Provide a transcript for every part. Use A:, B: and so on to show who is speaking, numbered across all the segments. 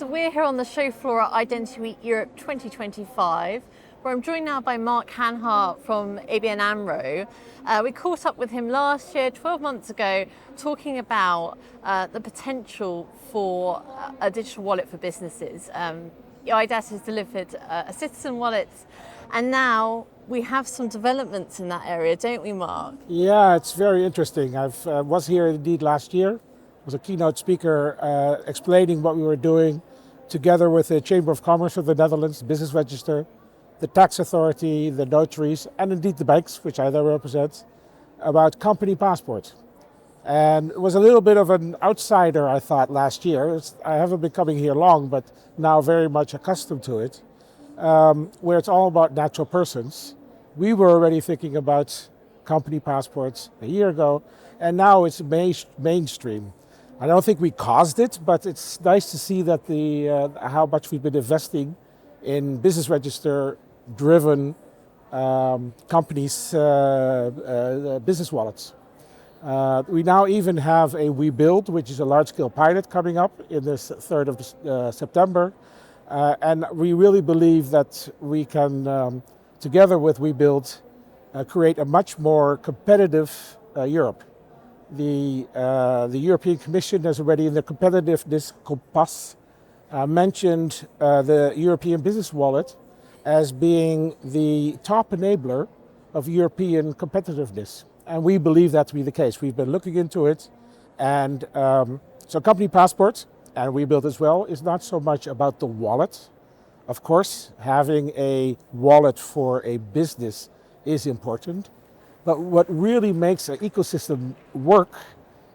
A: So we're here on the show floor at Identity Week Europe 2025, where I'm joined now by Mark Hanhart from ABN AMRO. We caught up with him last year, 12 months ago, talking about the potential for a digital wallet for businesses. EIDAS has delivered a citizen wallet, and now we have some developments in that area, don't we, Mark?
B: Yeah, it's very interesting. I was here indeed last year. Was a keynote speaker explaining what we were doing together with the Chamber of Commerce of the Netherlands, the Business Register, the Tax Authority, the notaries, and indeed the banks, which I then represent, about company passports. And it was a little bit of an outsider, I thought, last year. I haven't been coming here long, but now very much accustomed to it, where it's all about natural persons. We were already thinking about company passports a year ago, and now it's mainstream. I don't think we caused it, but it's nice to see that how much we've been investing in business register-driven companies' business wallets. We now even have a WeBuild, which is a large-scale pilot coming up in the 3rd of September. And we really believe that we can, together with WeBuild, create a much more competitive Europe. The European Commission has already, in the competitiveness compass, mentioned the European Business Wallet as being the top enabler of European competitiveness. And we believe that to be the case. We've been looking into it. And so company passports, and WeBuild as well, is not so much about the wallet. Of course, having a wallet for a business is important. But what really makes an ecosystem work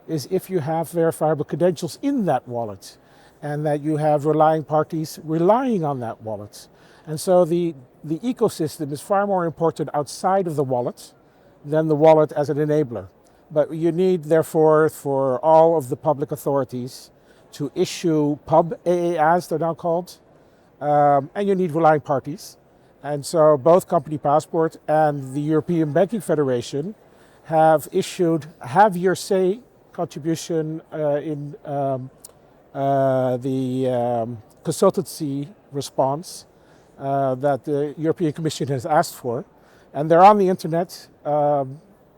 B: is if you have verifiable credentials in that wallet and that you have relying parties relying on that wallet. And so the ecosystem is far more important outside of the wallet than the wallet as an enabler. But you need, therefore, for all of the public authorities to issue pub AAAs, they're now called, and you need relying parties. And so both Company Passport and the European Banking Federation have issued Have Your Say contribution in the consultancy response that the European Commission has asked for. And they're on the internet.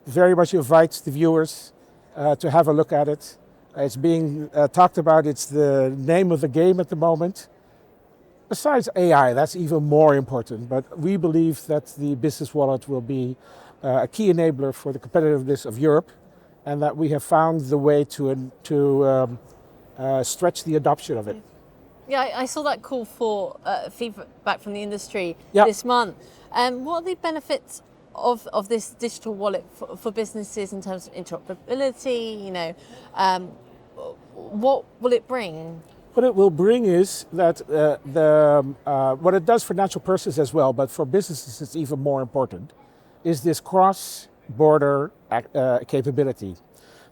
B: Very much invites the viewers to have a look at it. It's being talked about. It's the name of the game at the moment. Besides AI, that's even more important, but we believe that the business wallet will be a key enabler for the competitiveness of Europe, and that we have found the way to stretch the adoption of it.
A: Yeah, I saw that call for feedback from the industry this month. What are the benefits of this digital wallet for businesses in terms of interoperability? What will it bring?
B: What it will bring is that what it does for natural persons as well, but for businesses it's even more important, is this cross-border capability.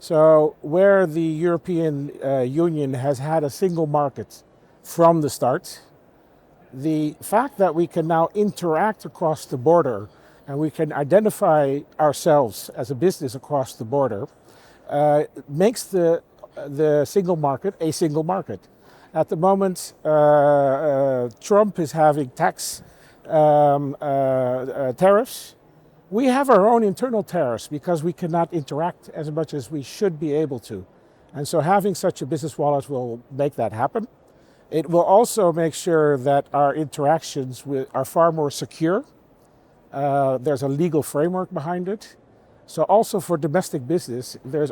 B: So where the European Union has had a single market from the start, the fact that we can now interact across the border and we can identify ourselves as a business across the border makes the single market a single market. At the moment, Trump is having tax tariffs. We have our own internal tariffs because we cannot interact as much as we should be able to. And so having such a business wallet will make that happen. It will also make sure that our interactions are far more secure. There's a legal framework behind it. So also for domestic business, there's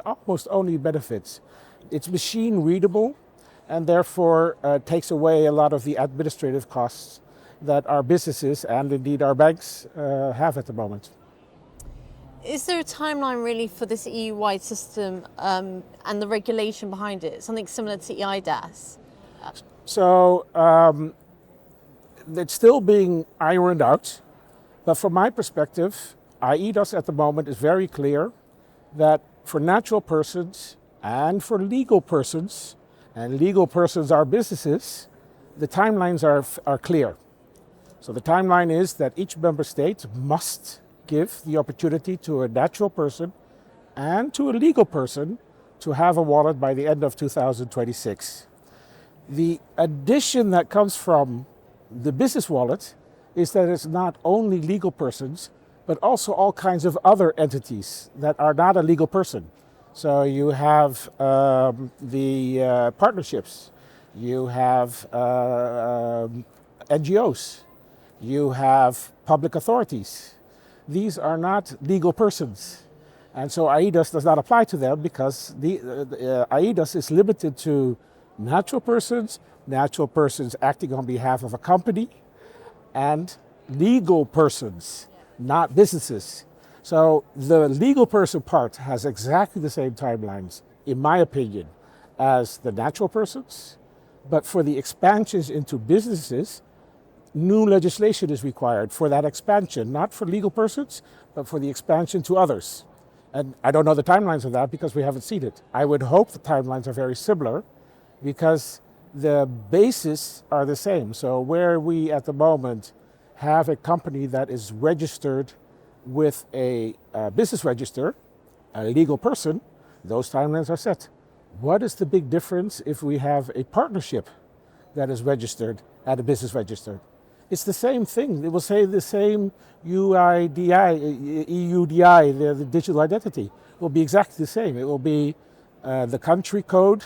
B: almost only benefits. It's machine readable, and therefore takes away a lot of the administrative costs that our businesses and indeed our banks have at the moment.
A: Is there a timeline really for this EU-wide system and the regulation behind it, something similar to EIDAS?
B: So it's still being ironed out, but from my perspective, EIDAS at the moment is very clear that for natural persons and for legal persons, and legal persons are businesses, the timelines are clear. So the timeline is that each member state must give the opportunity to a natural person and to a legal person to have a wallet by the end of 2026. The addition that comes from the business wallet is that it's not only legal persons, but also all kinds of other entities that are not a legal person. So you have the partnerships, you have NGOs, you have public authorities. These are not legal persons. And so AIDAS does not apply to them because AIDAS is limited to natural persons acting on behalf of a company, and legal persons, not businesses. So the legal person part has exactly the same timelines, in my opinion, as the natural persons. But for the expansions into businesses, new legislation is required for that expansion, not for legal persons, but for the expansion to others. And I don't know the timelines of that because we haven't seen it. I would hope the timelines are very similar because the bases are the same. So where we at the moment have a company that is registered with a business register, a legal person, those timelines are set. What is the big difference if we have a partnership that is registered at a business register? It's the same thing. It will say the same EUDI, the digital identity. It will be exactly the same. It will be the country code,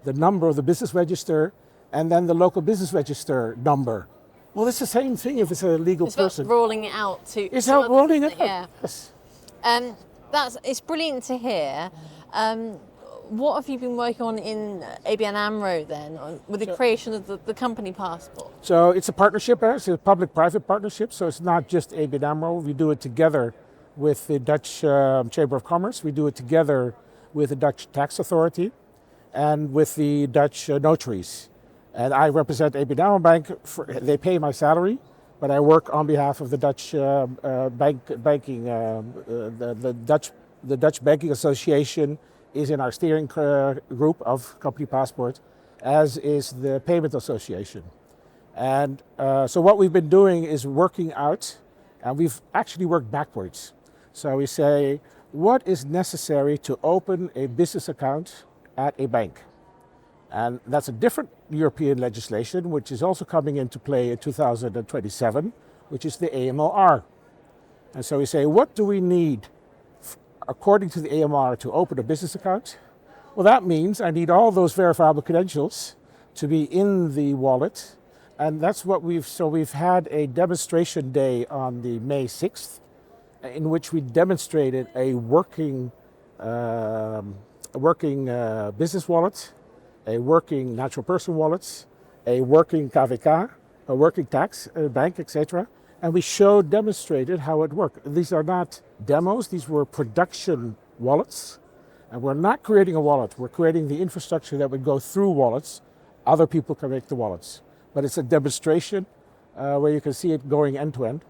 B: the number of the business register, and then the local business register number. Well, it's the same thing if it's a legal person.
A: It's rolling it out to.
B: It's out rolling it out.
A: Yeah.
B: Yes.
A: It's brilliant to hear. What have you been working on in ABN AMRO then, with the creation of the company passport?
B: So it's a partnership, it's a public-private partnership, so it's not just ABN AMRO. We do it together with the Dutch Chamber of Commerce. We do it together with the Dutch Tax Authority and with the Dutch notaries. And I represent ABN AMRO Bank. They pay my salary, but I work on behalf of the Dutch banking, the Dutch Banking Association is in our steering group of Company Passport, as is the Payment Association. And so what we've been doing is working out, and we've actually worked backwards. So we say, what is necessary to open a business account at a bank? And that's a different European legislation, which is also coming into play in 2027, which is the AMLR. And so we say, what do we need according to the AMR to open a business account? Well, that means I need all those verifiable credentials to be in the wallet. And that's what we've had a demonstration day on the May 6th, in which we demonstrated a working business wallet, a working natural person wallet, a working KVK, a working tax bank, etc. And we demonstrated how it worked. These are not demos, these were production wallets. And we're not creating a wallet, we're creating the infrastructure that would go through wallets. Other people can make the wallets. But it's a demonstration where you can see it going end to end.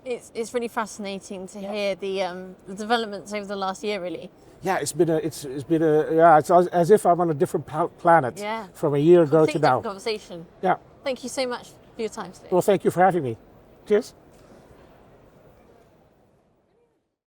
A: It's really fascinating to hear the developments over the last year, really.
B: Yeah, it's as if I'm on a different planet from a year ago to now.
A: Conversation.
B: Yeah.
A: Thank you so much for your time today.
B: Well, thank you for having me. Cheers.